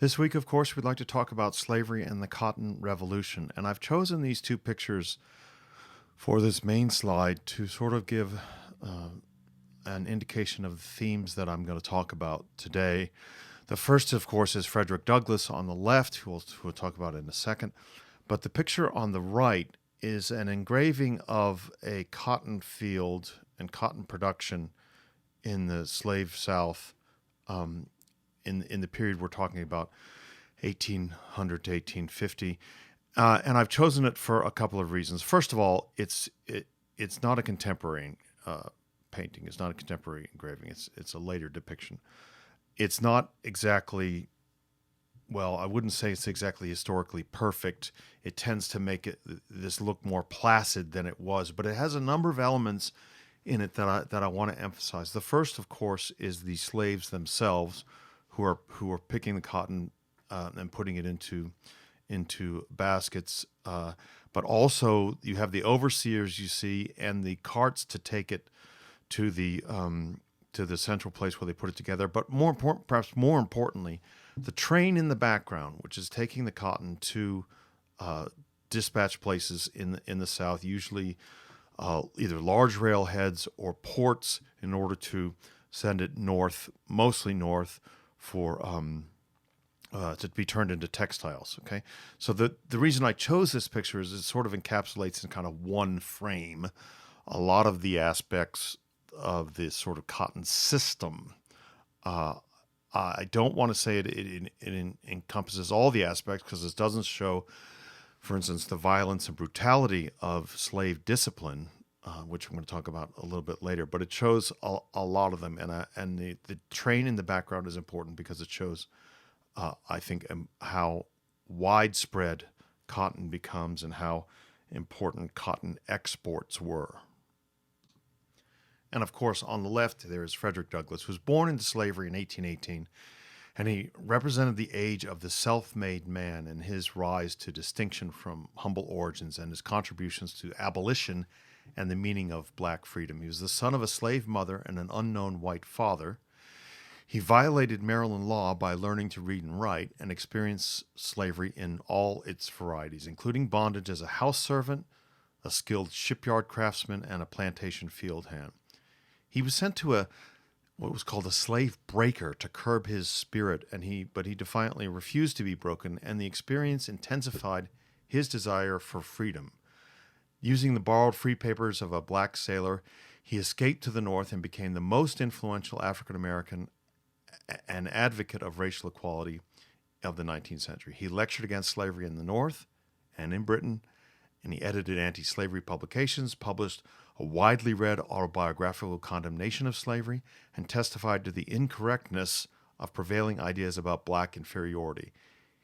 This week, of course, we'd like to talk about slavery and the Cotton Revolution. And I've chosen these two pictures for this main slide to sort of give uh, an indication of the themes that I'm going to talk about today. The first, of course, is Frederick Douglass on the left, who we'll talk about in a second. But the picture on the right is an engraving of a cotton field and cotton production in the slave South in the period we're talking about, 1800 to 1850. And I've chosen it for a couple of reasons. First of all, it's not a contemporary painting. It's not a contemporary engraving. It's a later depiction. It's not exactly, well, I wouldn't say it's exactly historically perfect. It tends to make this look more placid than it was, but it has a number of elements in it that I want to emphasize. The first, of course, is the slaves themselves, who are picking the cotton and putting it into baskets. But also, you have the overseers, you see, and the carts to take it to the central place where they put it together. But perhaps more importantly, the train in the background, which is taking the cotton to dispatch places in the South, usually either large railheads or ports, in order to send it north, mostly north, for to be turned into textiles. Okay, so the reason I chose this picture is it sort of encapsulates in kind of one frame a lot of the aspects of this sort of cotton system. I don't want to say it encompasses all the aspects, because it doesn't show, for instance, the violence and brutality of slave discipline, which I'm going to talk about a little bit later. But it shows a lot of them, and the train in the background is important because it shows, I think, how widespread cotton becomes and how important cotton exports were. And of course, on the left, there is Frederick Douglass, who was born into slavery in 1818. And he represented the age of the self-made man and his rise to distinction from humble origins and his contributions to abolition and the meaning of black freedom. He was the son of a slave mother and an unknown white father. He violated Maryland law by learning to read and write, and experienced slavery in all its varieties, including bondage as a house servant, a skilled shipyard craftsman, and a plantation field hand. He was sent to what was called a slave breaker to curb his spirit, but he defiantly refused to be broken, and the experience intensified his desire for freedom. Using the borrowed free papers of a black sailor, he escaped to the North and became the most influential African American and advocate of racial equality of the 19th century. He lectured against slavery in the North and in Britain, and he edited anti-slavery publications, published a widely read autobiographical condemnation of slavery, and testified to the incorrectness of prevailing ideas about black inferiority.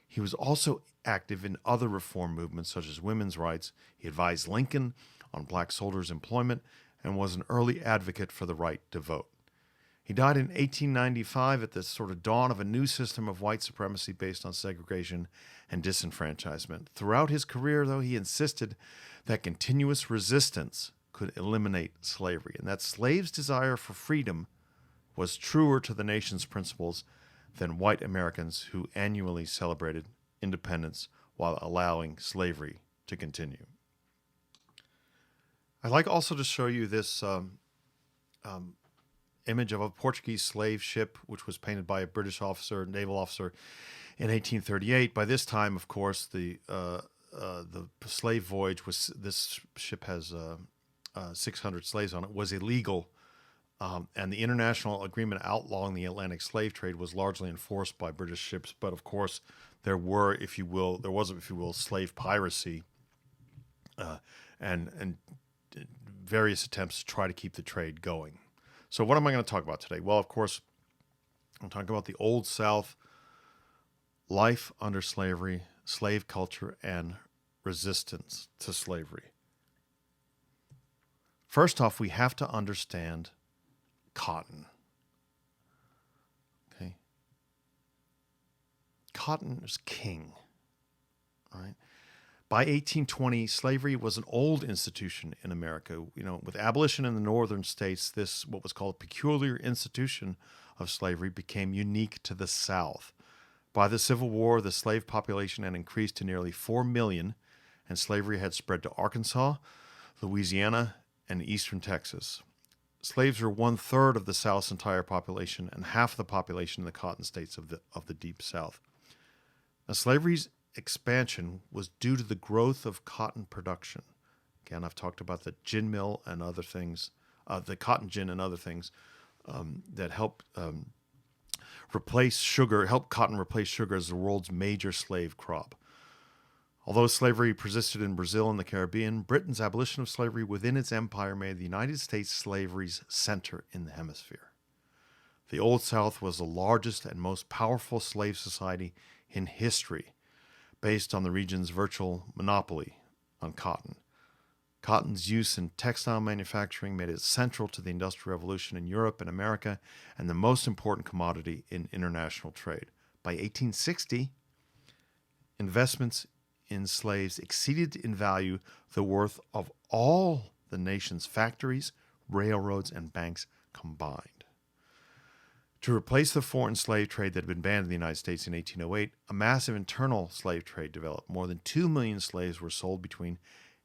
He was also active in other reform movements, such as women's rights. He advised Lincoln on black soldiers' employment and was an early advocate for the right to vote. He died in 1895 at the sort of dawn of a new system of white supremacy based on segregation and disenfranchisement. Throughout his career, though, he insisted that continuous resistance could eliminate slavery, and that slaves' desire for freedom was truer to the nation's principles than white Americans who annually celebrated independence while allowing slavery to continue. I'd like also to show you this image of a Portuguese slave ship, which was painted by a British officer, naval officer, in 1838. By this time, of course, the slave voyage was. This ship has 600 slaves on it. Was illegal, and the international agreement outlawing the Atlantic slave trade was largely enforced by British ships. But of course, there was, if you will, slave piracy, and various attempts to try to keep the trade going. So what am I going to talk about today? Well, of course, I'm talking about the Old South, life under slavery, slave culture, and resistance to slavery. First off, we have to understand cotton. Okay? Cotton is king, right? By 1820, slavery was an old institution in America. With abolition in the northern states, this, what was called a peculiar institution of slavery, became unique to the South. By the Civil War, the slave population had increased to nearly 4 million, and slavery had spread to Arkansas, Louisiana, and eastern Texas. Slaves were 1/3 of the South's entire population and half the population in the cotton states of the Deep South. Now, slavery's expansion was due to the growth of cotton production. Again, I've talked about the gin mill and other things, the cotton gin and other things that helped help cotton replace sugar as the world's major slave crop. Although slavery persisted in Brazil and the Caribbean, Britain's abolition of slavery within its empire made the United States slavery's center in the hemisphere. The Old South was the largest and most powerful slave society in history, based on the region's virtual monopoly on cotton. Cotton's use in textile manufacturing made it central to the Industrial Revolution in Europe and America and the most important commodity in international trade. By 1860, investments in slaves exceeded in value the worth of all the nation's factories, railroads, and banks combined. To replace the foreign slave trade that had been banned in the United States in 1808, a massive internal slave trade developed. More than 2 million slaves were sold between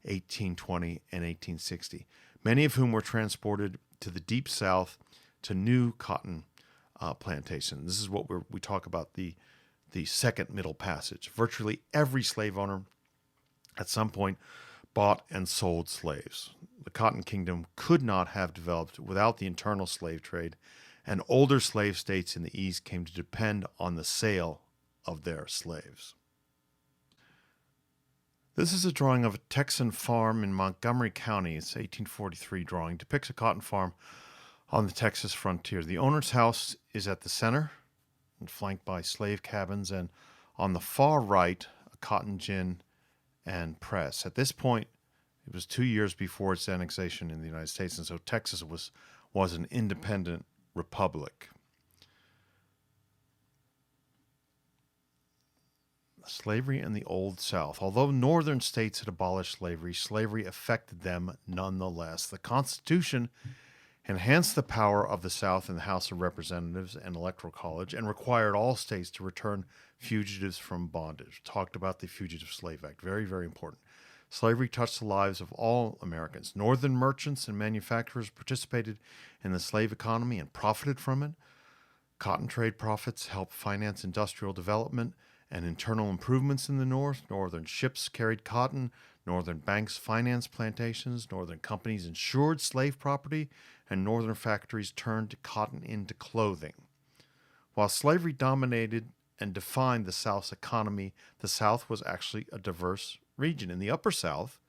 1820 and 1860, many of whom were transported to the Deep South to new cotton plantations. This is what we talk about the second Middle Passage. Virtually every slave owner at some point bought and sold slaves. The Cotton Kingdom could not have developed without the internal slave trade, and older slave states in the East came to depend on the sale of their slaves. This is a drawing of a Texan farm in Montgomery County. It's an 1843 drawing. It depicts a cotton farm on the Texas frontier. The owner's house is at the center and flanked by slave cabins, and on the far right, a cotton gin and press. At this point, it was 2 years before its annexation in the United States, and so Texas was an independent republic. Slavery in the Old South. Although northern states had abolished slavery, slavery affected them nonetheless. The Constitution enhanced the power of the South in the House of Representatives and Electoral College and required all states to return fugitives from bondage. Talked about the Fugitive Slave Act. Very, very important. Slavery touched the lives of all Americans. Northern merchants and manufacturers participated in the slave economy and profited from it. Cotton trade profits helped finance industrial development and internal improvements in the North. Northern ships carried cotton. Northern banks financed plantations. Northern companies insured slave property. And northern factories turned cotton into clothing. While slavery dominated and defined the South's economy, the South was actually a diverse region. In the Upper South,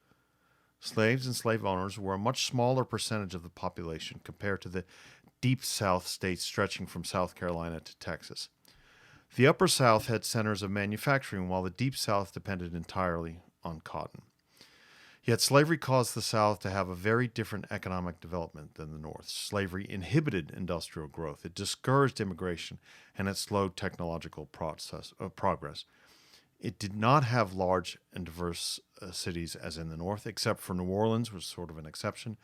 slaves and slave owners were a much smaller percentage of the population compared to the Deep South states stretching from South Carolina to Texas. The Upper South had centers of manufacturing, while the Deep South depended entirely on cotton. Yet slavery caused the South to have a very different economic development than the North. Slavery inhibited industrial growth, it discouraged immigration, and it slowed technological progress. It did not have large and diverse cities as in the North, except for New Orleans, which was sort of an exception.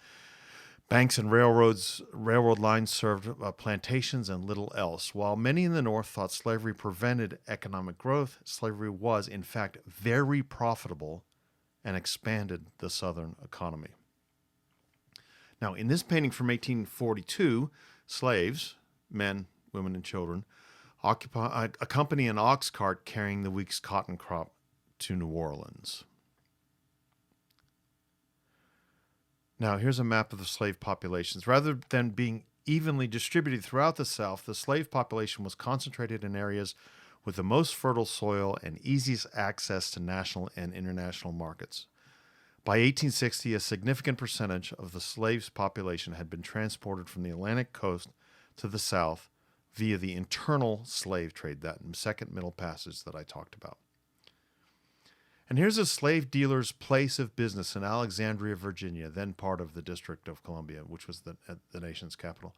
Banks and railroad lines served plantations and little else. While many in the North thought slavery prevented economic growth, slavery was, in fact, very profitable and expanded the Southern economy. Now, in this painting from 1842, slaves, men, women, and children, accompany an ox cart carrying the week's cotton crop to New Orleans. Now, here's a map of the slave populations. Rather than being evenly distributed throughout the South, the slave population was concentrated in areas with the most fertile soil and easiest access to national and international markets. By 1860, a significant percentage of the slaves' population had been transported from the Atlantic coast to the South via the internal slave trade, that second Middle Passage that I talked about. And here's a slave dealer's place of business in Alexandria, Virginia, then part of the District of Columbia, which was the nation's capital.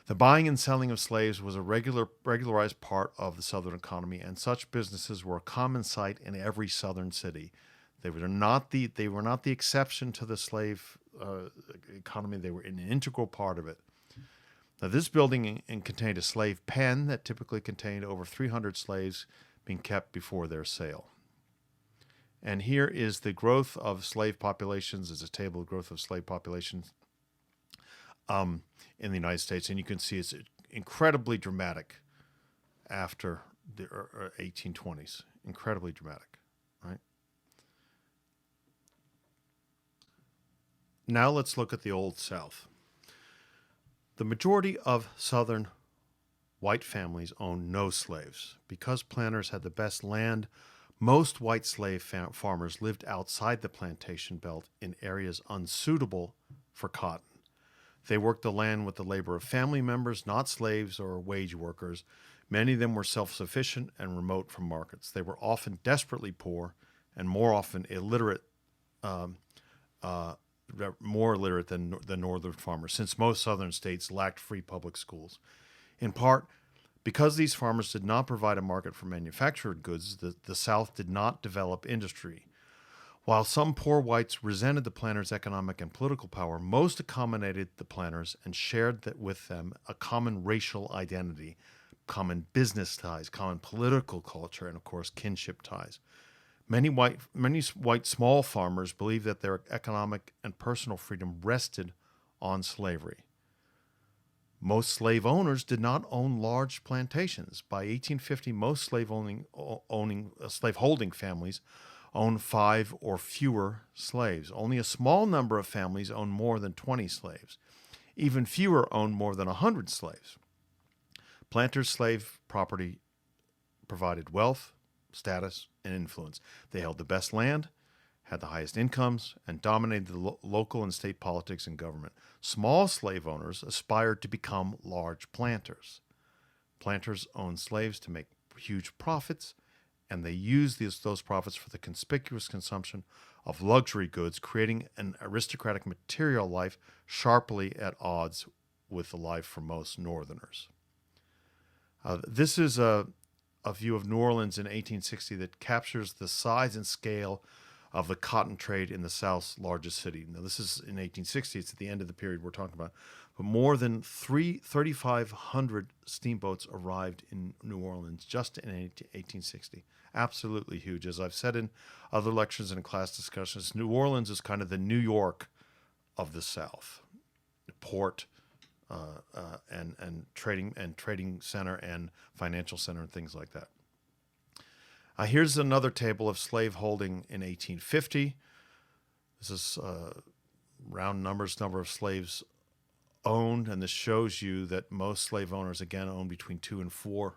The buying and selling of slaves was a regularized part of the Southern economy, and such businesses were a common sight in every Southern city. They were not the exception to the slave economy. They were an integral part of it. Now, this building contained a slave pen that typically contained over 300 slaves being kept before their sale. And here is the growth of slave populations. Is a table of growth of slave populations in the United States. And you can see it's incredibly dramatic after the 1820s. Incredibly dramatic, right? Now let's look at the Old South. The majority of Southern white families owned no slaves. Because planters had the best land, most white slave farmers lived outside the plantation belt in areas unsuitable for cotton. They worked the land with the labor of family members, not slaves or wage workers. Many of them were self-sufficient and remote from markets. They were often desperately poor and more often illiterate, more illiterate than the northern farmers, since most southern states lacked free public schools. In part, because these farmers did not provide a market for manufactured goods, the South did not develop industry. While some poor whites resented the planters' economic and political power, most accommodated the planters and shared with them a common racial identity, common business ties, common political culture, and of course kinship ties. Many white small farmers believed that their economic and personal freedom rested on slavery. Most slave owners did not own large plantations. By 1850, most slaveholding families owned 5 or fewer slaves. Only a small number of families owned more than 20 slaves. Even fewer owned more than 100 slaves. Planters' slave property provided wealth, status, and influence. They held the best land, had the highest incomes, and dominated the local and state politics and government. Small slave owners aspired to become large planters. Planters owned slaves to make huge profits, and they used those profits for the conspicuous consumption of luxury goods, creating an aristocratic material life sharply at odds with the life for most Northerners. This is a view of New Orleans in 1860 that captures the size and scale of the cotton trade in the South's largest city. Now, this is in 1860. It's at the end of the period we're talking about. But more than 3,500 steamboats arrived in New Orleans just in 1860. Absolutely huge. As I've said in other lectures and class discussions, New Orleans is kind of the New York of the South. Port, and trading center and financial center and things like that. Here's another table of slave holding in 1850. This is round numbers, number of slaves owned, and this shows you that most slave owners, again, own between 2 and 4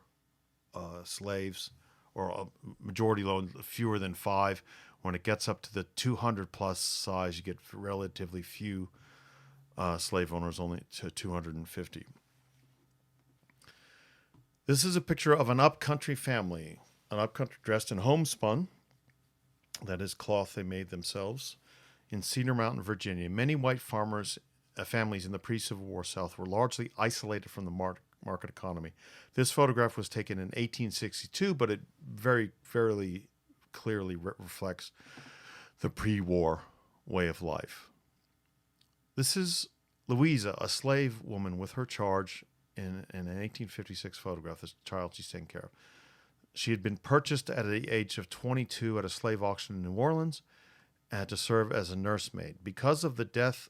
slaves, or a majority own fewer than 5. When it gets up to the 200 plus size, you get relatively few slave owners, only to 250. This is a picture of an upcountry family, dressed in homespun, that is cloth they made themselves, in Cedar Mountain, Virginia. Many white families in the pre-Civil War South were largely isolated from the market economy. This photograph was taken in 1862, but it fairly clearly reflects the pre-war way of life. This is Louisa, a slave woman with her charge in an 1856 photograph, this child she's taking care of. She had been purchased at the age of 22 at a slave auction in New Orleans and had to serve as a nursemaid. Because of a death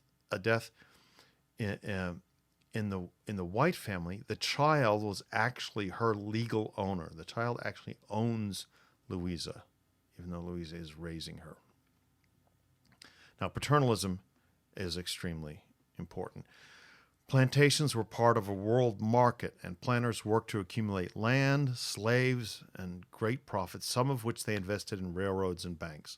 in the white family, the child was actually her legal owner. The child actually owns Louisa, even though Louisa is raising her. Now, paternalism is extremely important. Plantations were part of a world market, and planters worked to accumulate land, slaves, and great profits, some of which they invested in railroads and banks.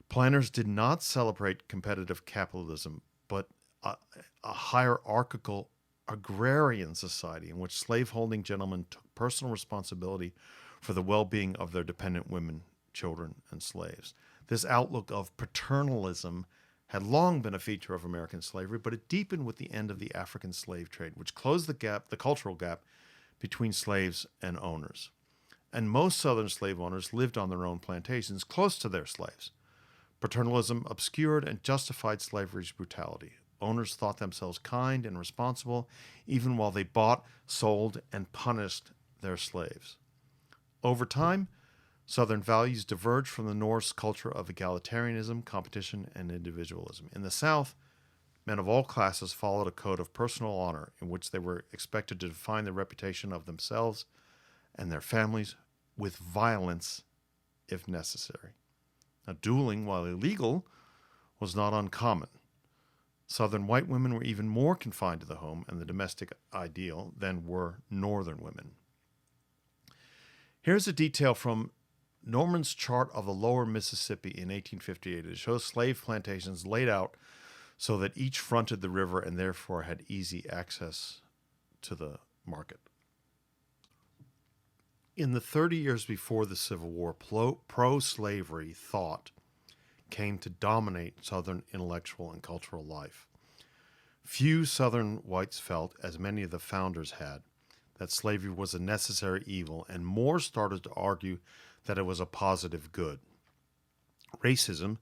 Planters did not celebrate competitive capitalism, but a hierarchical agrarian society in which slaveholding gentlemen took personal responsibility for the well-being of their dependent women, children, and slaves. This outlook of paternalism had long been a feature of American slavery, but it deepened with the end of the African slave trade, which closed the cultural gap between slaves and owners. And most Southern slave owners lived on their own plantations close to their slaves. Paternalism obscured and justified slavery's brutality. Owners thought themselves kind and responsible, even while they bought, sold, and punished their slaves. Over time, Southern values diverged from the Norse culture of egalitarianism, competition, and individualism. In the South, men of all classes followed a code of personal honor in which they were expected to define the reputation of themselves and their families with violence if necessary. Now, dueling, while illegal, was not uncommon. Southern white women were even more confined to the home and the domestic ideal than were Northern women. Here's a detail from Norman's chart of the lower Mississippi in 1858. It shows slave plantations laid out so that each fronted the river and therefore had easy access to the market. In the 30 years before the Civil War, pro-slavery thought came to dominate Southern intellectual and cultural life. Few Southern whites felt, as many of the founders had, that slavery was a necessary evil, and more started to argue that it was a positive good. Racism,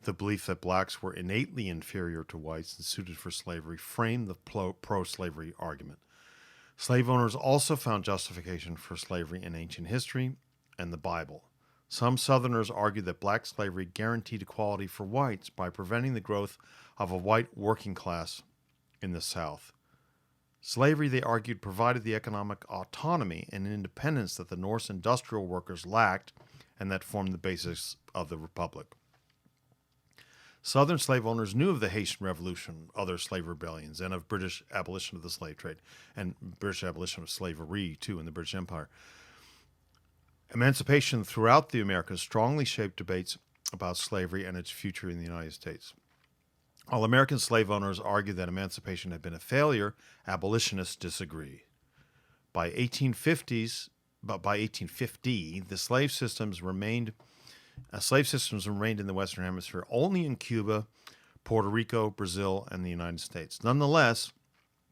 the belief that blacks were innately inferior to whites and suited for slavery, framed the pro-slavery argument. Slave owners also found justification for slavery in ancient history and the Bible. Some Southerners argued that black slavery guaranteed equality for whites by preventing the growth of a white working class in the South. Slavery, they argued, provided the economic autonomy and independence that the Norse industrial workers lacked and that formed the basis of the Republic. Southern slave owners knew of the Haitian Revolution, other slave rebellions, and of British abolition of the slave trade, and British abolition of slavery, too, in the British Empire. Emancipation throughout the Americas strongly shaped debates about slavery and its future in the United States. While American slave owners argued that emancipation had been a failure, abolitionists disagree. By 1850, the slave systems remained in the Western Hemisphere only in Cuba, Puerto Rico, Brazil, and the United States. Nonetheless,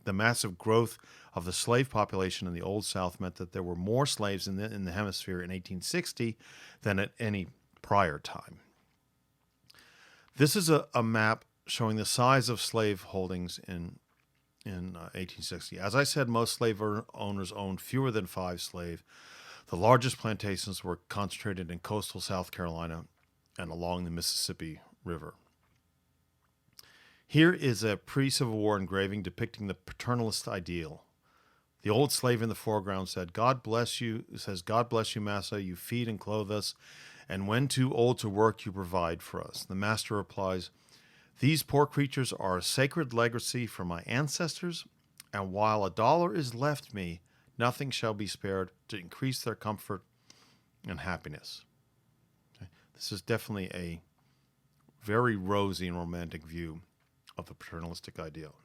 the massive growth of the slave population in the Old South meant that there were more slaves in the hemisphere in 1860 than at any prior time. This is a map showing the size of slave holdings in 1860. As I said, most slave owners owned fewer than 5 slaves. The largest plantations were concentrated in coastal South Carolina and along the Mississippi River. Here is a pre-Civil War engraving depicting the paternalist ideal. The old slave in the foreground said, God bless you, massa, you feed and clothe us, and when too old to work, you provide for us. The master replies, these poor creatures are a sacred legacy from my ancestors, and while $1 is left me, nothing shall be spared to increase their comfort and happiness. Okay. This is definitely a very rosy and romantic view of the paternalistic ideal.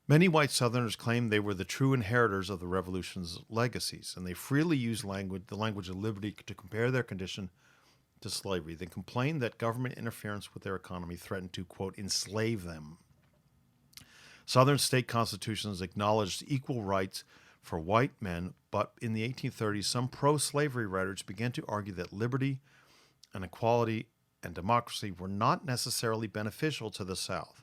Many white Southerners claimed they were the true inheritors of the Revolution's legacies, and they freely used the language of liberty to compare their condition to slavery. They complained that government interference with their economy threatened to, quote, enslave them. Southern state constitutions acknowledged equal rights for white men, but in the 1830s, some pro-slavery writers began to argue that liberty and equality and democracy were not necessarily beneficial to the South.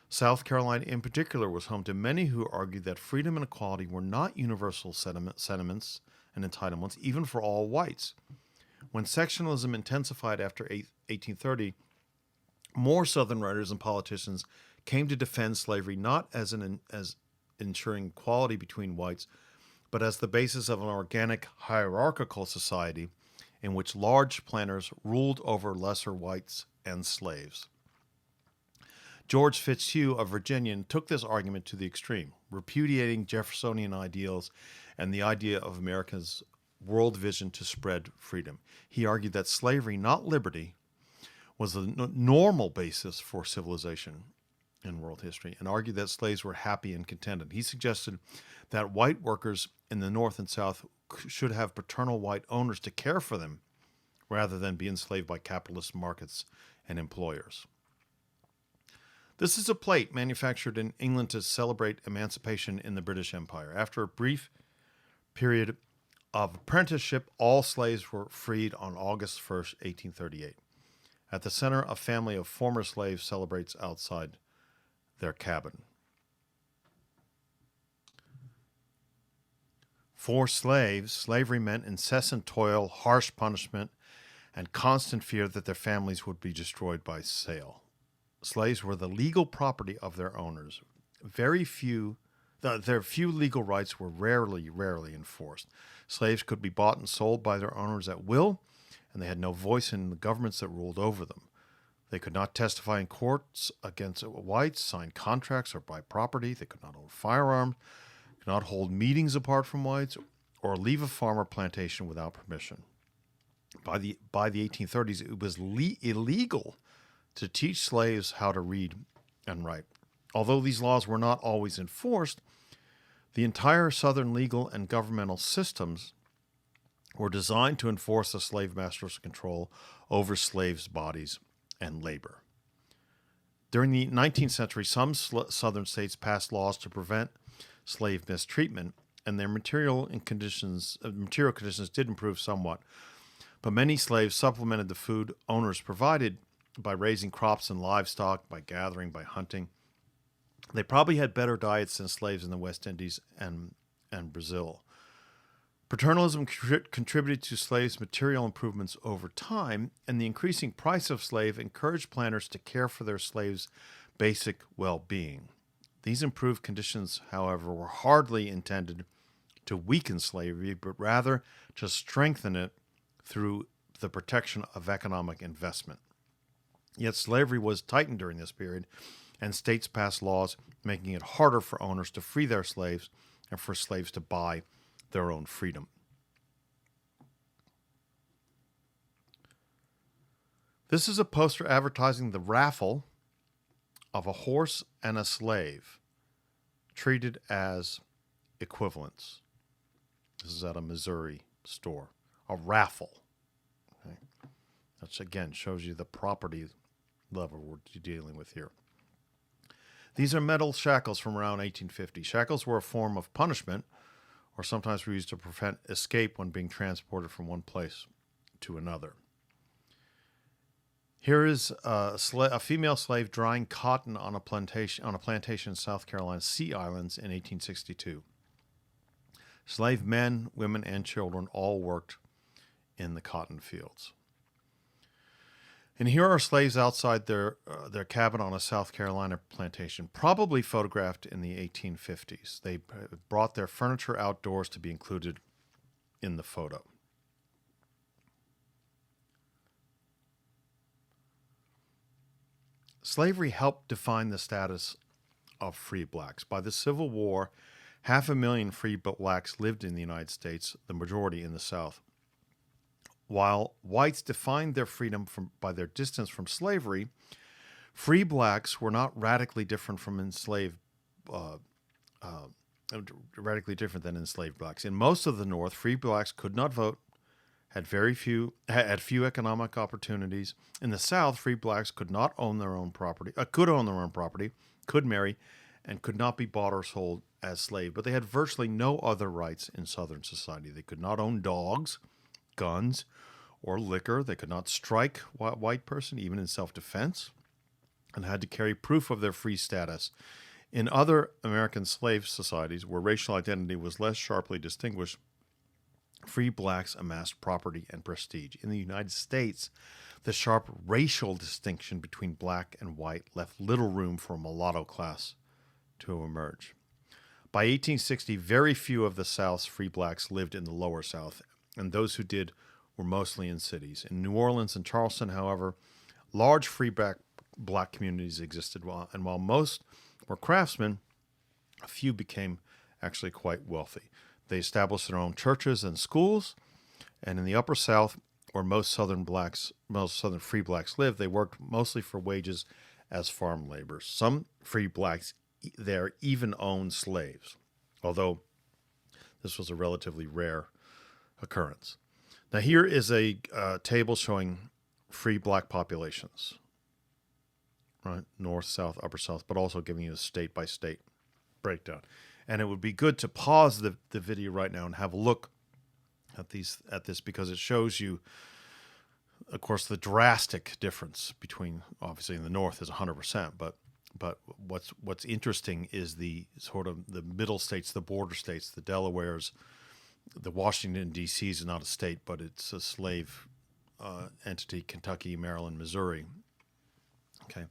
South Carolina in particular was home to many who argued that freedom and equality were not universal sentiments and entitlements, even for all whites. When sectionalism intensified after 1830, more Southern writers and politicians came to defend slavery not as ensuring equality between whites, but as the basis of an organic hierarchical society in which large planters ruled over lesser whites and slaves. George Fitzhugh, a Virginian, took this argument to the extreme, repudiating Jeffersonian ideals and the idea of America's world vision to spread freedom. He argued that slavery, not liberty, was the normal basis for civilization in world history, and argued that slaves were happy and contented. He suggested that white workers in the North and South should have paternal white owners to care for them rather than be enslaved by capitalist markets and employers. This is a plate manufactured in England to celebrate emancipation in the British Empire. After a brief period of apprenticeship, all slaves were freed on August 1st, 1838. At the center, a family of former slaves celebrates outside their cabin. For slaves, slavery meant incessant toil, harsh punishment, and constant fear that their families would be destroyed by sale. Slaves were the legal property of their owners. Their few legal rights were rarely enforced. Slaves could be bought and sold by their owners at will, and they had no voice in the governments that ruled over them. They could not testify in courts against whites, sign contracts, or buy property. They could not own firearms, could not hold meetings apart from whites, or leave a farm or plantation without permission. By the 1830s, it was illegal to teach slaves how to read and write. Although these laws were not always enforced, the entire Southern legal and governmental systems were designed to enforce the slave master's control over slaves' bodies and labor. During the 19th century, some Southern states passed laws to prevent slave mistreatment, and their material conditions did improve somewhat. But many slaves supplemented the food owners provided by raising crops and livestock, by gathering, by hunting. They probably had better diets than slaves in the West Indies and Brazil. Paternalism contributed to slaves' material improvements over time, and the increasing price of slave encouraged planters to care for their slaves' basic well-being. These improved conditions, however, were hardly intended to weaken slavery, but rather to strengthen it through the protection of economic investment. Yet slavery was tightened during this period, and states passed laws making it harder for owners to free their slaves and for slaves to buy their own freedom. This is a poster advertising the raffle of a horse and a slave, treated as equivalents. This is at a Missouri store. A raffle. Okay. Which again shows you the property level we're dealing with here. These are metal shackles from around 1850. Shackles were a form of punishment, or sometimes were used to prevent escape when being transported from one place to another. Here is a female slave drying cotton on a plantation in South Carolina's Sea Islands in 1862. Slave men, women, and children all worked in the cotton fields. And here are slaves outside their cabin on a South Carolina plantation, probably photographed in the 1850s. They brought their furniture outdoors to be included in the photo. Slavery helped define the status of free blacks. By the Civil War, 500,000 free blacks lived in the United States, the majority in the South. While whites defined their freedom by their distance from slavery, free blacks were not radically different than enslaved blacks. In most of the North, free blacks could not vote, had few economic opportunities. In the South, free blacks could own their own property, could marry, and could not be bought or sold as slaves. But they had virtually no other rights in Southern society. They could not own dogs, guns, or liquor. They could not strike a white person, even in self-defense, and had to carry proof of their free status. In other American slave societies, where racial identity was less sharply distinguished, free blacks amassed property and prestige. In the United States, the sharp racial distinction between black and white left little room for a mulatto class to emerge. By 1860, very few of the South's free blacks lived in the lower South, and those who did were mostly in cities. In New Orleans and Charleston, however, large free black communities existed, and while most were craftsmen, a few became actually quite wealthy. They established their own churches and schools, and in the Upper South, where most Southern free blacks lived, they worked mostly for wages as farm laborers. Some free blacks there even owned slaves, although this was a relatively rare occurrence. Now here is a table showing free black populations, right? North, South, Upper South, but also giving you a state-by-state breakdown. And it would be good to pause the video right now and have a look at this because it shows you, of course, the drastic difference between, obviously in the North is 100%, but what's interesting is the sort of the middle states, the border states, the Delawares, the Washington, D.C. is not a state, but it's a slave entity, Kentucky, Maryland, Missouri. Okay,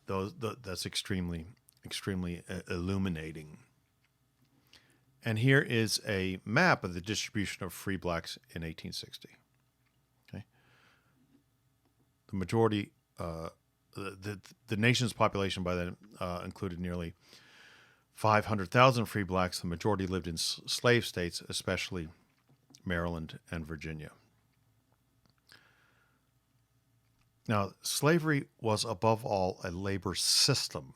that's extremely illuminating. And here is a map of the distribution of free blacks in 1860. Okay, the majority, the nation's population by then included nearly 500,000 free blacks. The majority lived in slave states, especially Maryland and Virginia. Now, slavery was above all a labor system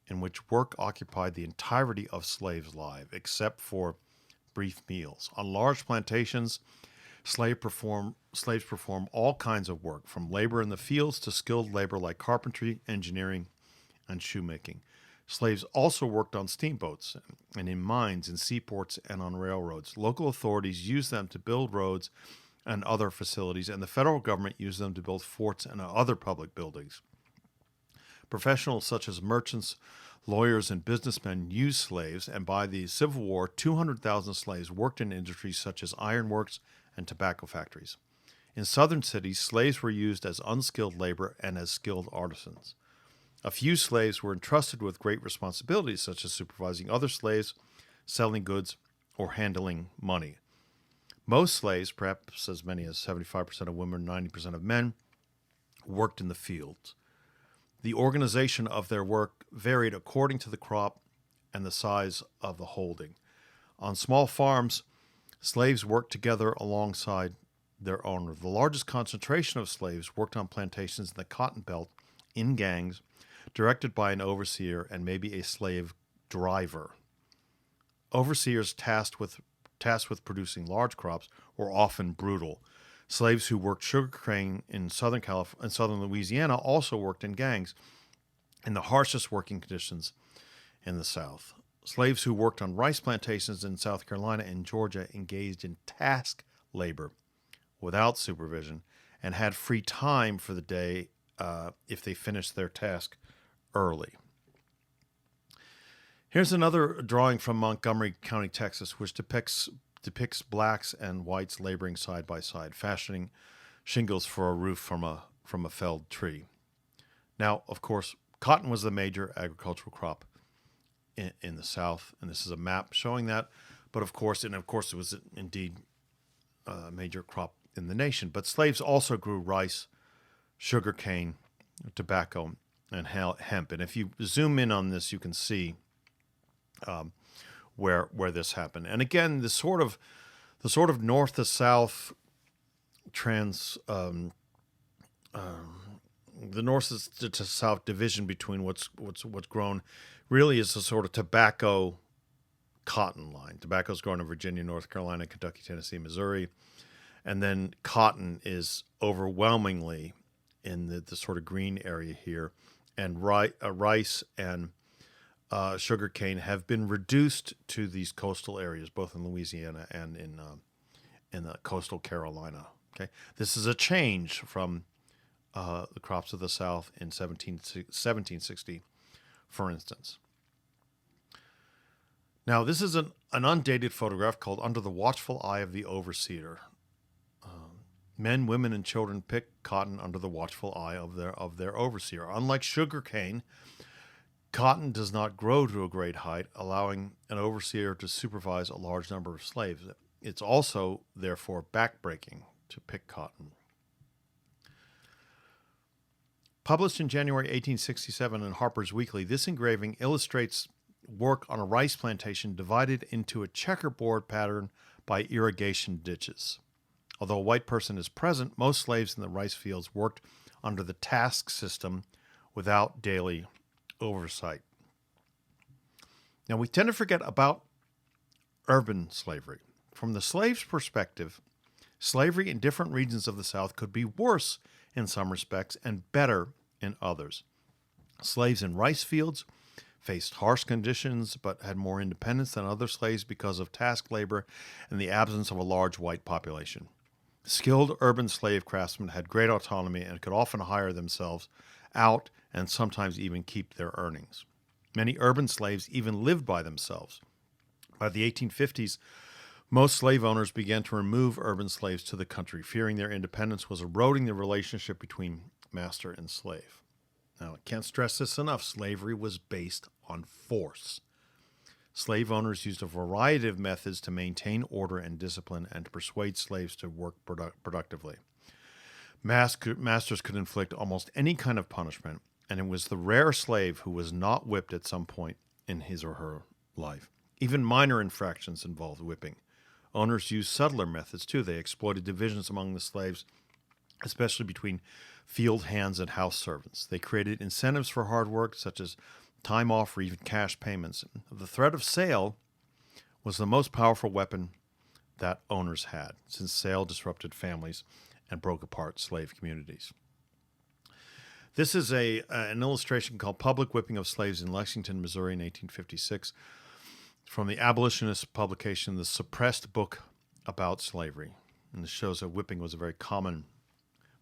in which work occupied the entirety of slaves' lives, except for brief meals. On large plantations, slaves perform all kinds of work, from labor in the fields to skilled labor like carpentry, engineering, and shoemaking. Slaves also worked on steamboats and in mines, in seaports, and on railroads. Local authorities used them to build roads and other facilities, and the federal government used them to build forts and other public buildings. Professionals such as merchants, lawyers, and businessmen used slaves, and by the Civil War, 200,000 slaves worked in industries such as ironworks and tobacco factories. In southern cities, slaves were used as unskilled labor and as skilled artisans. A few slaves were entrusted with great responsibilities, such as supervising other slaves, selling goods, or handling money. Most slaves, perhaps as many as 75% of women, 90% of men, worked in the fields. The organization of their work varied according to the crop and the size of the holding. On small farms, slaves worked together alongside their owner. The largest concentration of slaves worked on plantations in the Cotton Belt in gangs, directed by an overseer and maybe a slave driver. Overseers tasked with producing large crops were often brutal. Slaves who worked sugarcane in southern Louisiana also worked in gangs in the harshest working conditions in the South. Slaves who worked on rice plantations in South Carolina and Georgia engaged in task labor without supervision and had free time for the day if they finished their task early. Here's another drawing from Montgomery County, Texas, which depicts blacks and whites laboring side by side, fashioning shingles for a roof from a felled tree. Now, of course, cotton was the major agricultural crop in the South, and this is a map showing that. But of course, it was indeed a major crop in the nation. But slaves also grew rice, sugarcane, tobacco, and hemp. And if you zoom in on this, you can see where this happened. And again, the sort of north to south the north to south division between what's grown really is a sort of tobacco cotton line. Tobacco is grown in Virginia, North Carolina, Kentucky, Tennessee, Missouri, and then cotton is overwhelmingly in the sort of green area here, and rice and sugarcane have been reduced to these coastal areas, both in Louisiana and in the coastal Carolina. Okay, this is a change from the crops of the South in 1760, for instance. Now, this is an undated photograph called "Under the Watchful Eye of the Overseer." Men, women, and children pick cotton under the watchful eye of their overseer. Unlike sugarcane, cotton does not grow to a great height, allowing an overseer to supervise a large number of slaves. It's also, therefore, backbreaking to pick cotton. Published in January 1867 in Harper's Weekly, this engraving illustrates work on a rice plantation divided into a checkerboard pattern by irrigation ditches. Although a white person is present, most slaves in the rice fields worked under the task system without daily oversight. Now, we tend to forget about urban slavery. From the slave's perspective, slavery in different regions of the South could be worse in some respects and better in others. Slaves in rice fields faced harsh conditions but had more independence than other slaves because of task labor and the absence of a large white population. Skilled urban slave craftsmen had great autonomy and could often hire themselves out and sometimes even keep their earnings. Many urban slaves even lived by themselves. By the 1850s, Most slave owners began to remove urban slaves to the country, fearing their independence was eroding the relationship between master and slave. Now, I can't stress this enough. Slavery was based on force. Slave owners used a variety of methods to maintain order and discipline and to persuade slaves to work productively. Masters could inflict almost any kind of punishment, and it was the rare slave who was not whipped at some point in his or her life. Even minor infractions involved whipping. Owners used subtler methods, too. They exploited divisions among the slaves, especially between field hands and house servants. They created incentives for hard work, such as time off or even cash payments. The threat of sale was the most powerful weapon that owners had, since sale disrupted families and broke apart slave communities. This is an illustration called Public Whipping of Slaves in Lexington, Missouri in 1856, from the abolitionist publication, The Suppressed Book About Slavery. And this shows that whipping was a very common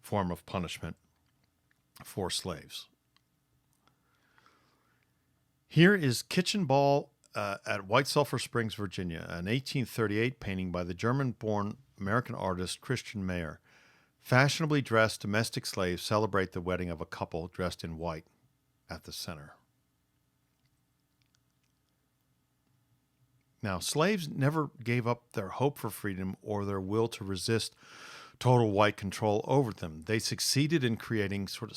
form of punishment for slaves. Here is Kitchen Ball at White Sulphur Springs, Virginia, an 1838 painting by the German-born American artist Christian Mayer. Fashionably dressed domestic slaves celebrate the wedding of a couple dressed in white at the center. Now, slaves never gave up their hope for freedom or their will to resist total white control over them. They succeeded in creating sort of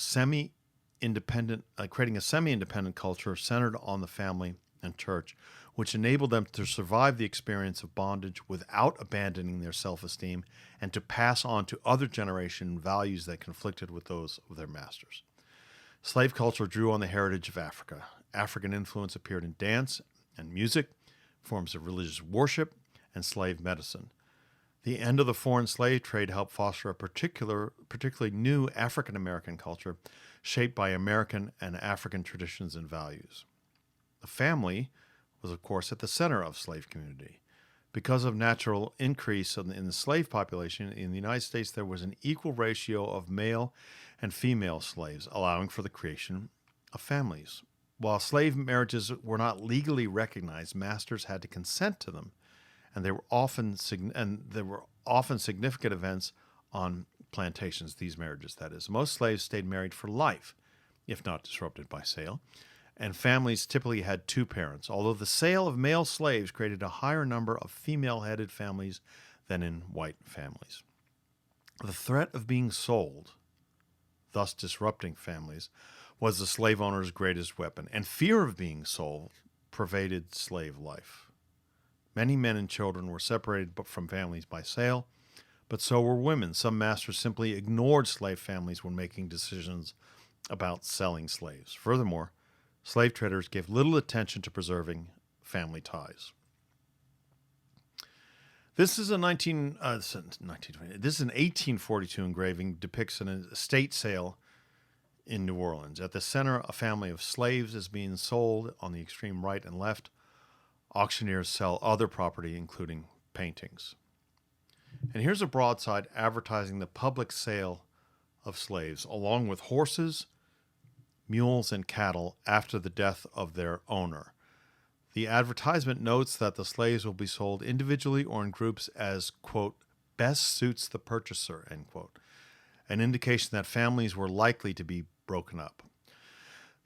creating a semi-independent culture centered on the family and church, which enabled them to survive the experience of bondage without abandoning their self-esteem and to pass on to other generation values that conflicted with those of their masters. Slave culture drew on the heritage of Africa. African influence appeared in dance and music, forms of religious worship, and slave medicine. The end of the foreign slave trade helped foster a particularly new African-American culture shaped by American and African traditions and values. The family was, of course, at the center of slave community. Because of natural increase in the slave population in the United States, there was an equal ratio of male and female slaves, allowing for the creation of families. While slave marriages were not legally recognized, masters had to consent to them, and there were often significant events on plantations, these marriages, that is. Most slaves stayed married for life, if not disrupted by sale, and families typically had two parents, although the sale of male slaves created a higher number of female-headed families than in white families. The threat of being sold, thus disrupting families, was the slave owner's greatest weapon, and fear of being sold pervaded slave life. Many men and children were separated from families by sale, but so were women. Some masters simply ignored slave families when making decisions about selling slaves. Furthermore, slave traders gave little attention to preserving family ties. This is an 1842 engraving depicts an estate sale in New Orleans. At the center, a family of slaves is being sold. On the extreme right and left, auctioneers sell other property, including paintings. And here's a broadside advertising the public sale of slaves, along with horses, mules, and cattle after the death of their owner. The advertisement notes that the slaves will be sold individually or in groups as, quote, best suits the purchaser, end quote, an indication that families were likely to be broken up.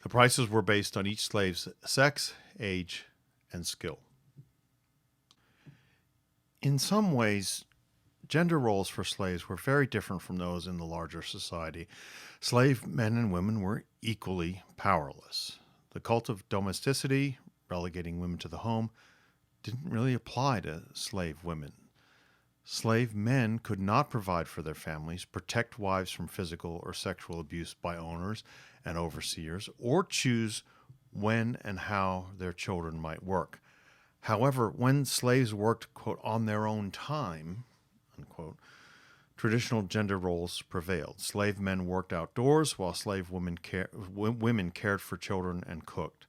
The prices were based on each slave's sex, age, and skill. In some ways, gender roles for slaves were very different from those in the larger society. Slave men and women were equally powerless. The cult of domesticity, relegating women to the home, didn't really apply to slave women. Slave men could not provide for their families, protect wives from physical or sexual abuse by owners and overseers, or choose when and how their children might work. However, when slaves worked, quote, on their own time, unquote, traditional gender roles prevailed. Slave men worked outdoors, while slave women cared for children and cooked.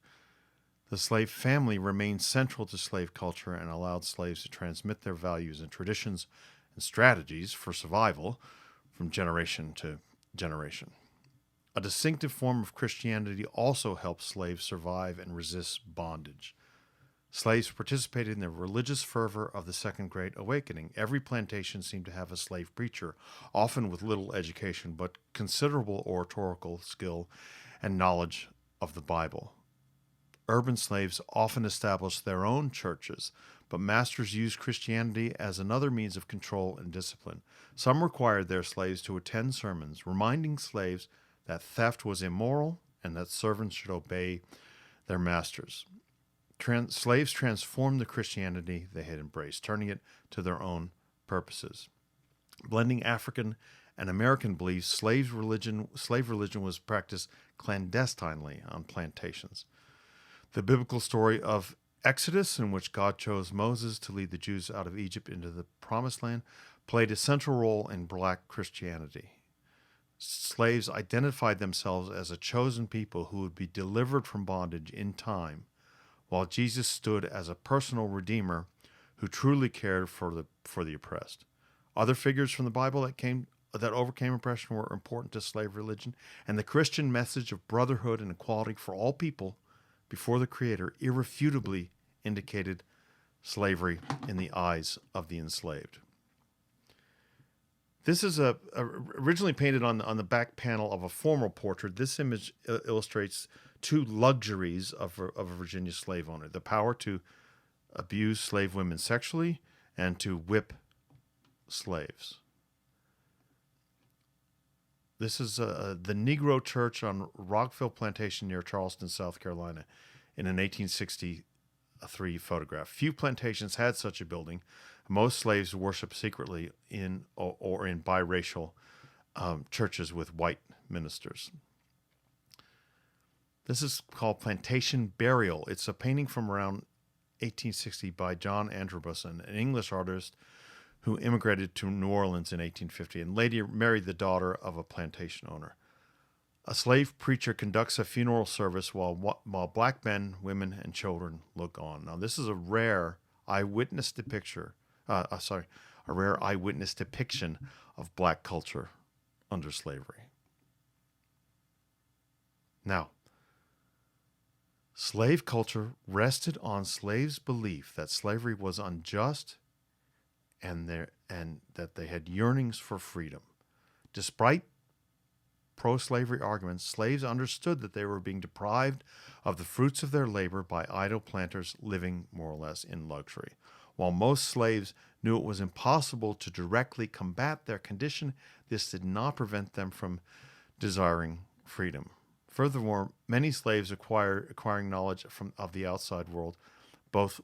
The slave family remained central to slave culture and allowed slaves to transmit their values and traditions and strategies for survival from generation to generation. A distinctive form of Christianity also helped slaves survive and resist bondage. Slaves participated in the religious fervor of the Second Great Awakening. Every plantation seemed to have a slave preacher, often with little education, but considerable oratorical skill and knowledge of the Bible. Urban slaves often established their own churches, but masters used Christianity as another means of control and discipline. Some required their slaves to attend sermons, reminding slaves that theft was immoral and that servants should obey their masters. Slaves transformed the Christianity they had embraced, turning it to their own purposes. Blending African and American beliefs, slave religion was practiced clandestinely on plantations. The biblical story of Exodus, in which God chose Moses to lead the Jews out of Egypt into the Promised Land, played a central role in black Christianity. Slaves identified themselves as a chosen people who would be delivered from bondage in time, while Jesus stood as a personal redeemer who truly cared for the oppressed. Other figures from the Bible that overcame oppression were important to slave religion, and the Christian message of brotherhood and equality for all people before the Creator irrefutably indicated slavery in the eyes of the enslaved. This is originally painted on the back panel of a formal portrait. This image illustrates two luxuries of a Virginia slave owner: the power to abuse slave women sexually and to whip slaves. This is the Negro Church on Rockville Plantation near Charleston, South Carolina, in an 1863 photograph. Few plantations had such a building. Most slaves worshiped secretly in biracial churches with white ministers. This is called Plantation Burial. It's a painting from around 1860 by John Androbus, an English artist who immigrated to New Orleans in 1850 and later married the daughter of a plantation owner. A slave preacher conducts a funeral service while black men, women, and children look on. Now, this is a rare eyewitness depiction of black culture under slavery. Now, slave culture rested on slaves' belief that slavery was unjust and that they had yearnings for freedom. Despite pro-slavery arguments, slaves understood that they were being deprived of the fruits of their labor by idle planters living more or less in luxury. While most slaves knew it was impossible to directly combat their condition, this did not prevent them from desiring freedom. Furthermore, many slaves acquiring knowledge of the outside world, both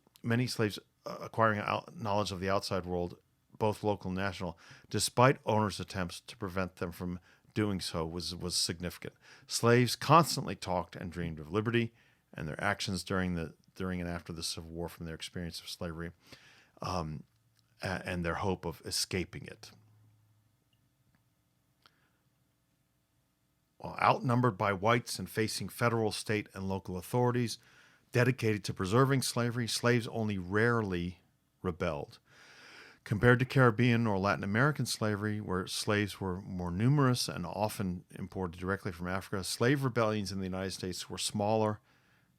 local and national, despite owners' attempts to prevent them from doing so, was significant. Slaves constantly talked and dreamed of liberty, and their actions during and after the Civil War from their experience of slavery and their hope of escaping it. While outnumbered by whites and facing federal, state, and local authorities dedicated to preserving slavery, slaves only rarely rebelled. Compared to Caribbean or Latin American slavery, where slaves were more numerous and often imported directly from Africa, slave rebellions in the United States were smaller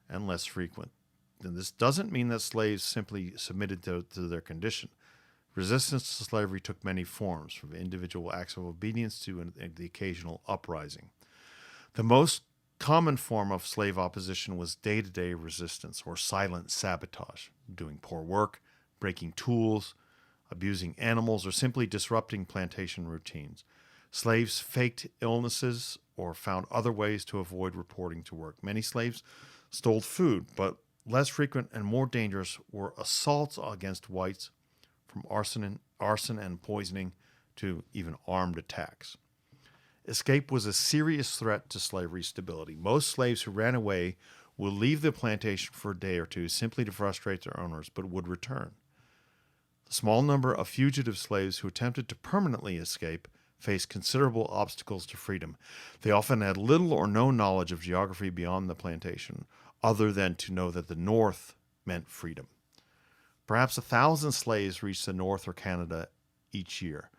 and less frequent. And this doesn't mean that slaves simply submitted to their condition. Resistance to slavery took many forms, from individual acts of obedience to the occasional uprising. The most common form of slave opposition was day-to-day resistance or silent sabotage, doing poor work, breaking tools, abusing animals, or simply disrupting plantation routines. Slaves faked illnesses or found other ways to avoid reporting to work. Many slaves stole food, but less frequent and more dangerous were assaults against whites, from arson and poisoning to even armed attacks. Escape was a serious threat to slavery's stability. Most slaves who ran away would leave the plantation for a day or two simply to frustrate their owners, but would return. The small number of fugitive slaves who attempted to permanently escape faced considerable obstacles to freedom. They often had little or no knowledge of geography beyond the plantation, other than to know that the North meant freedom. Perhaps 1,000 slaves reached the North or Canada each year.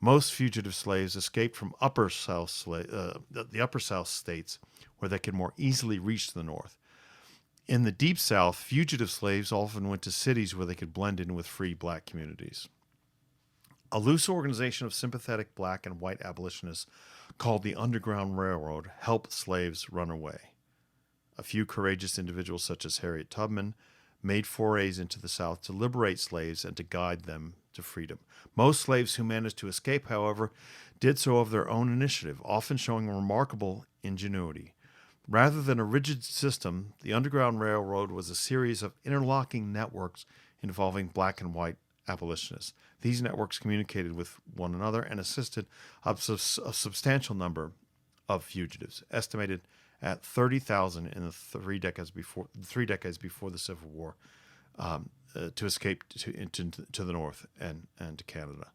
Most fugitive slaves escaped from the Upper South states, where they could more easily reach the North. In the Deep South, fugitive slaves often went to cities where they could blend in with free black communities. A loose organization of sympathetic black and white abolitionists called the Underground Railroad helped slaves run away. A few courageous individuals, such as Harriet Tubman, made forays into the South to liberate slaves and to guide them to freedom. Most slaves who managed to escape, however, did so of their own initiative, often showing remarkable ingenuity. Rather than a rigid system, the Underground Railroad was a series of interlocking networks involving black and white abolitionists. These networks communicated with one another and assisted a substantial number of fugitives, estimated at 30,000 in the three decades before the Civil War, to escape to the North and to Canada.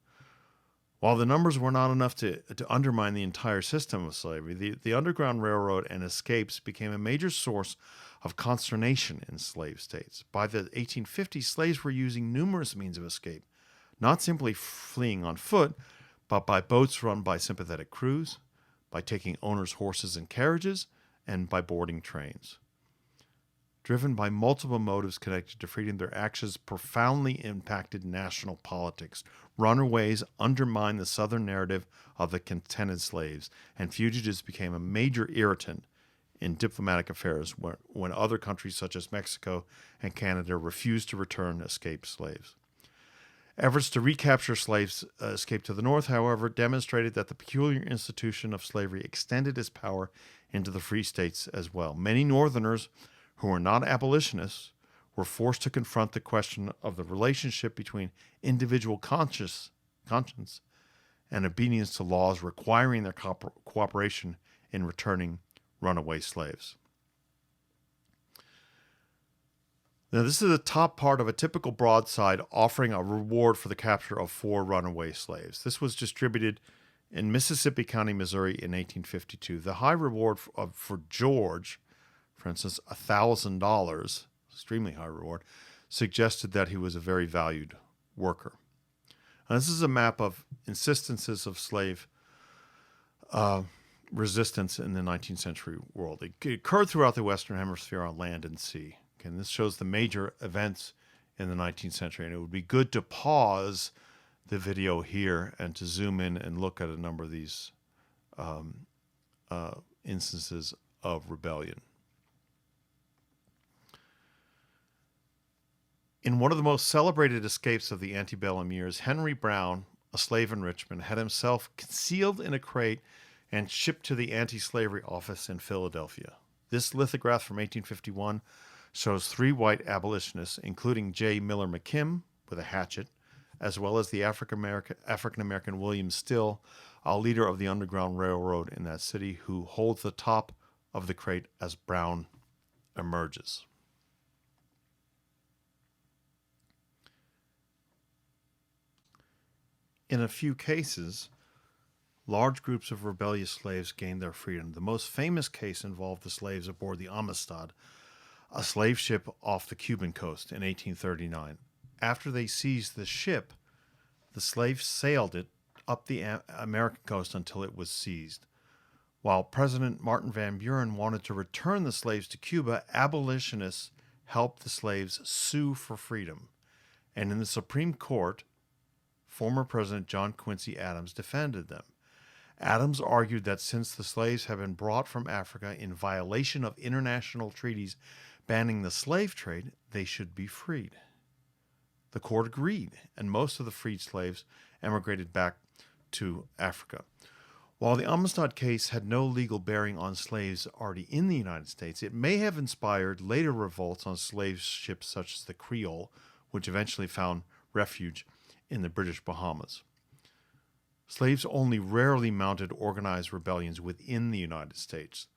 While the numbers were not enough to undermine the entire system of slavery, the Underground Railroad and escapes became a major source of consternation in slave states. By the 1850s, slaves were using numerous means of escape, not simply fleeing on foot, but by boats run by sympathetic crews, by taking owners' horses and carriages, and by boarding trains. Driven by multiple motives connected to freedom, their actions profoundly impacted national politics. Runaways undermined the Southern narrative of the contented slaves, and fugitives became a major irritant in diplomatic affairs when other countries such as Mexico and Canada refused to return escaped slaves. Efforts to recapture slaves escaped to the North, however, demonstrated that the peculiar institution of slavery extended its power into the free states as well. Many Northerners who were not abolitionists were forced to confront the question of the relationship between individual conscience and obedience to laws requiring their cooperation in returning runaway slaves. Now, this is the top part of a typical broadside offering a reward for the capture of 4 runaway slaves. This was distributed in Mississippi County, Missouri in 1852. The high reward for George, for instance, $1,000, extremely high reward, suggested that he was a very valued worker. Now, this is a map of instances of slave resistance in the 19th century world. It occurred throughout the Western Hemisphere on land and sea. Okay, and this shows the major events in the 19th century. And it would be good to pause the video here and to zoom in and look at a number of these instances of rebellion. In one of the most celebrated escapes of the antebellum years, Henry Brown, a slave in Richmond, had himself concealed in a crate and shipped to the anti-slavery office in Philadelphia. This lithograph from 1851 shows 3 white abolitionists, including J. Miller McKim with a hatchet, as well as the African-American William Still, a leader of the Underground Railroad in that city, who holds the top of the crate as Brown emerges. In a few cases, large groups of rebellious slaves gained their freedom. The most famous case involved the slaves aboard the Amistad, a slave ship off the Cuban coast in 1839. After they seized the ship, the slaves sailed it up the American coast until it was seized. While President Martin Van Buren wanted to return the slaves to Cuba, abolitionists helped the slaves sue for freedom. And in the Supreme Court, former President John Quincy Adams defended them. Adams argued that since the slaves had been brought from Africa in violation of international treaties banning the slave trade, they should be freed. The court agreed, and most of the freed slaves emigrated back to Africa. While the Amistad case had no legal bearing on slaves already in the United States, it may have inspired later revolts on slave ships such as the Creole, which eventually found refuge in the British Bahamas. Slaves only rarely mounted organized rebellions within the United States.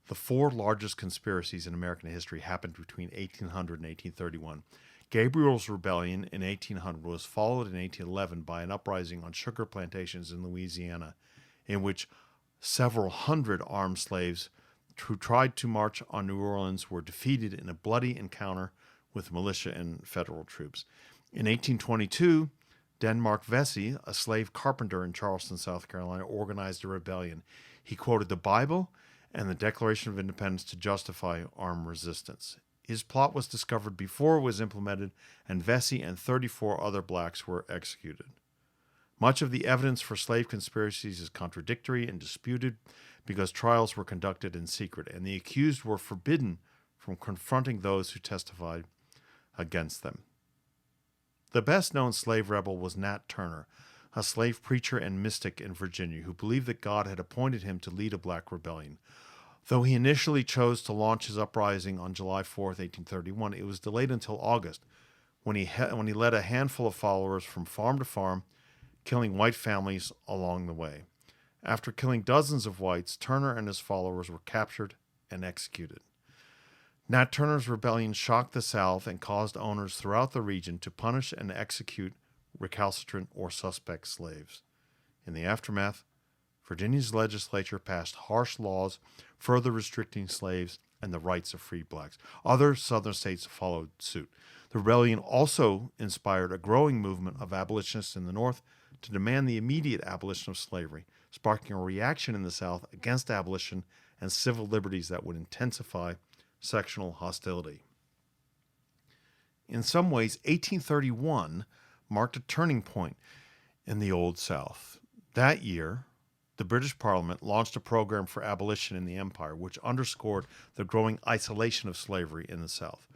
The 4 largest conspiracies in American history happened between 1800 and 1831. Gabriel's Rebellion in 1800 was followed in 1811 by an uprising on sugar plantations in Louisiana, in which several hundred armed slaves who tried to march on New Orleans were defeated in a bloody encounter with militia and federal troops. In 1822, Denmark Vesey, a slave carpenter in Charleston, South Carolina, organized a rebellion. He quoted the Bible and the Declaration of Independence to justify armed resistance. His plot was discovered before it was implemented, and Vesey and 34 other blacks were executed. Much of the evidence for slave conspiracies is contradictory and disputed because trials were conducted in secret, and the accused were forbidden from confronting those who testified against them. The best-known slave rebel was Nat Turner, a slave preacher and mystic in Virginia who believed that God had appointed him to lead a black rebellion. Though he initially chose to launch his uprising on July 4, 1831, it was delayed until August, when he led a handful of followers from farm to farm, killing white families along the way. After killing dozens of whites, Turner and his followers were captured and executed. Nat Turner's rebellion shocked the South and caused owners throughout the region to punish and execute recalcitrant or suspect slaves. In the aftermath, Virginia's legislature passed harsh laws further restricting slaves and the rights of free blacks. Other southern states followed suit. The rebellion also inspired a growing movement of abolitionists in the North to demand the immediate abolition of slavery, sparking a reaction in the South against abolition and civil liberties that would intensify sectional hostility. In some ways, 1831 marked a turning point in the Old South. That year, the British Parliament launched a program for abolition in the Empire, which underscored the growing isolation of slavery in the South.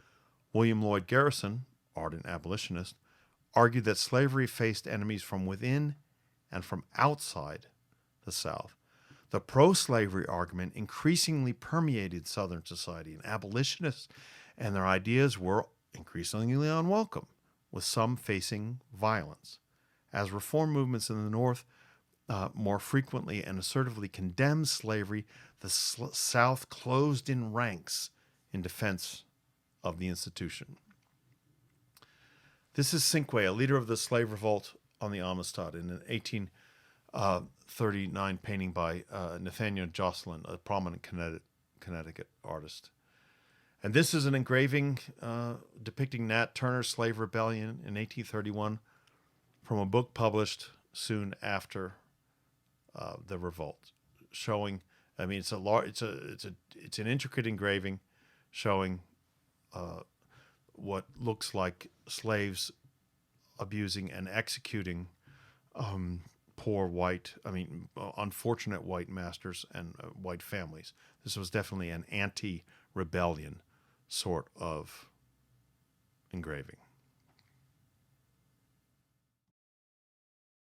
William Lloyd Garrison, ardent abolitionist, argued that slavery faced enemies from within and from outside the South. The pro-slavery argument increasingly permeated Southern society, and abolitionists and their ideas were increasingly unwelcome, with some facing violence. As reform movements in the North more frequently and assertively condemned slavery, the South closed in ranks in defense of the institution. This is Cinque, a leader of the slave revolt on the Amistad, in an 1839 painting by Nathaniel Jocelyn, a prominent Connecticut artist. And this is an engraving depicting Nat Turner's slave rebellion in 1831 from a book published soon after the revolt, showing. I mean, it's an intricate engraving showing what looks like slaves abusing and executing unfortunate white masters and white families. This was definitely an anti-rebellion sort of engraving.